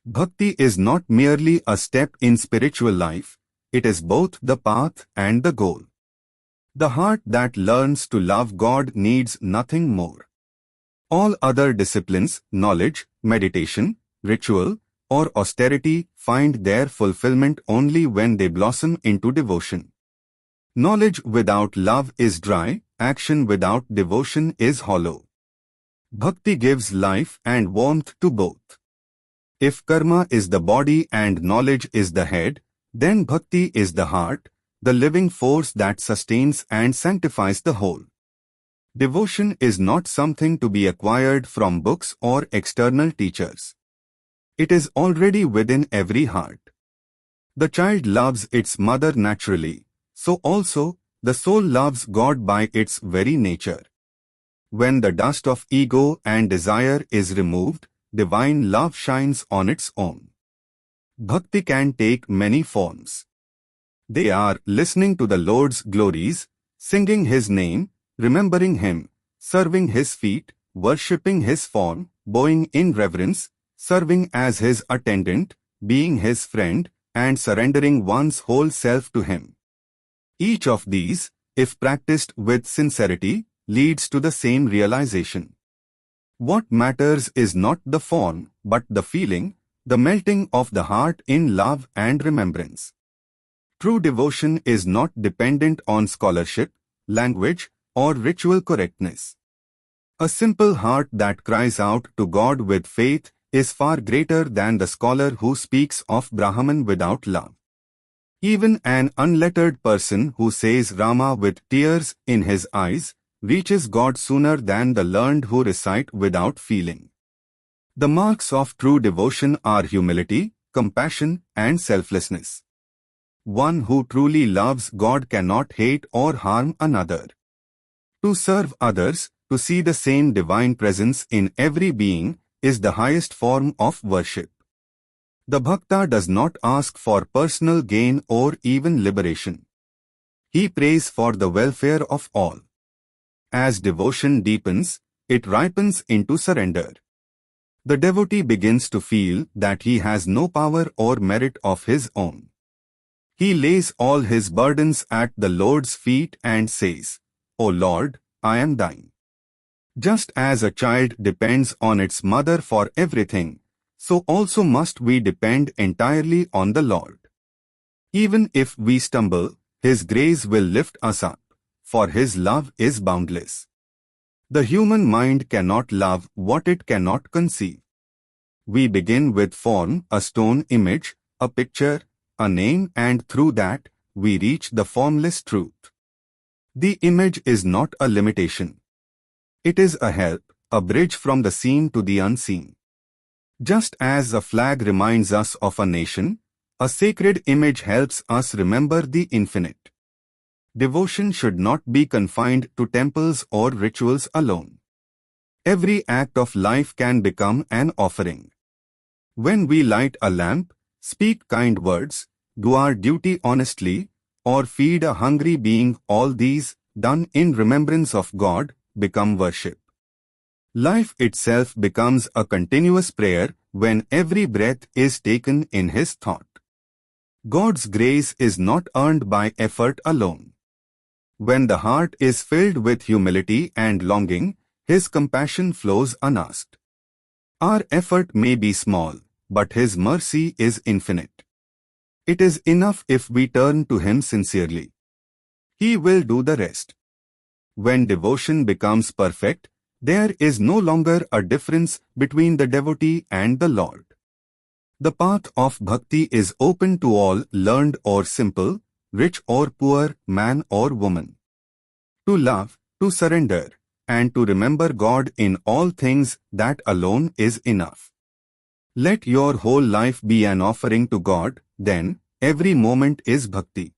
Bhakti is not merely a step in spiritual life, it is both the path and the goal. The heart that learns to love God needs nothing more. All other disciplines, knowledge, meditation, ritual, or austerity find their fulfillment only when they blossom into devotion. Knowledge without love is dry, action without devotion is hollow. Bhakti gives life and warmth to both. If karma is the body and knowledge is the head, then bhakti is the heart, the living force that sustains and sanctifies the whole. Devotion is not something to be acquired from books or external teachers. It is already within every heart. The child loves its mother naturally, so also the soul loves God by its very nature. When the dust of ego and desire is removed, divine love shines on its own. Bhakti can take many forms. They are listening to the Lord's glories, singing His name, remembering Him, serving His feet, worshipping His form, bowing in reverence, serving as His attendant, being His friend, and surrendering one's whole self to Him. Each of these, if practiced with sincerity, leads to the same realization. What matters is not the form, but the feeling, the melting of the heart in love and remembrance. True devotion is not dependent on scholarship, language, or ritual correctness. A simple heart that cries out to God with faith is far greater than the scholar who speaks of Brahman without love. Even an unlettered person who says Rama with tears in his eyes reaches God sooner than the learned who recite without feeling. The marks of true devotion are humility, compassion, and selflessness. One who truly loves God cannot hate or harm another. To serve others, to see the same divine presence in every being, is the highest form of worship. The bhakta does not ask for personal gain or even liberation. He prays for the welfare of all. As devotion deepens, it ripens into surrender. The devotee begins to feel that he has no power or merit of his own. He lays all his burdens at the Lord's feet and says, "O Lord, I am thine." Just as a child depends on its mother for everything, so also must we depend entirely on the Lord. Even if we stumble, His grace will lift us up, for His love is boundless. The human mind cannot love what it cannot conceive. We begin with form, a stone image, a picture, a name, and through that, we reach the formless truth. The image is not a limitation. It is a help, a bridge from the seen to the unseen. Just as a flag reminds us of a nation, a sacred image helps us remember the infinite. Devotion should not be confined to temples or rituals alone. Every act of life can become an offering. When we light a lamp, speak kind words, do our duty honestly, or feed a hungry being, all these, done in remembrance of God, become worship. Life itself becomes a continuous prayer when every breath is taken in His thought. God's grace is not earned by effort alone. When the heart is filled with humility and longing, His compassion flows unasked. Our effort may be small, but His mercy is infinite. It is enough if we turn to Him sincerely. He will do the rest. When devotion becomes perfect, there is no longer a difference between the devotee and the Lord. The path of bhakti is open to all, learned or simple, rich or poor, man or woman. To love, to surrender, and to remember God in all things, that alone is enough. Let your whole life be an offering to God, then every moment is bhakti.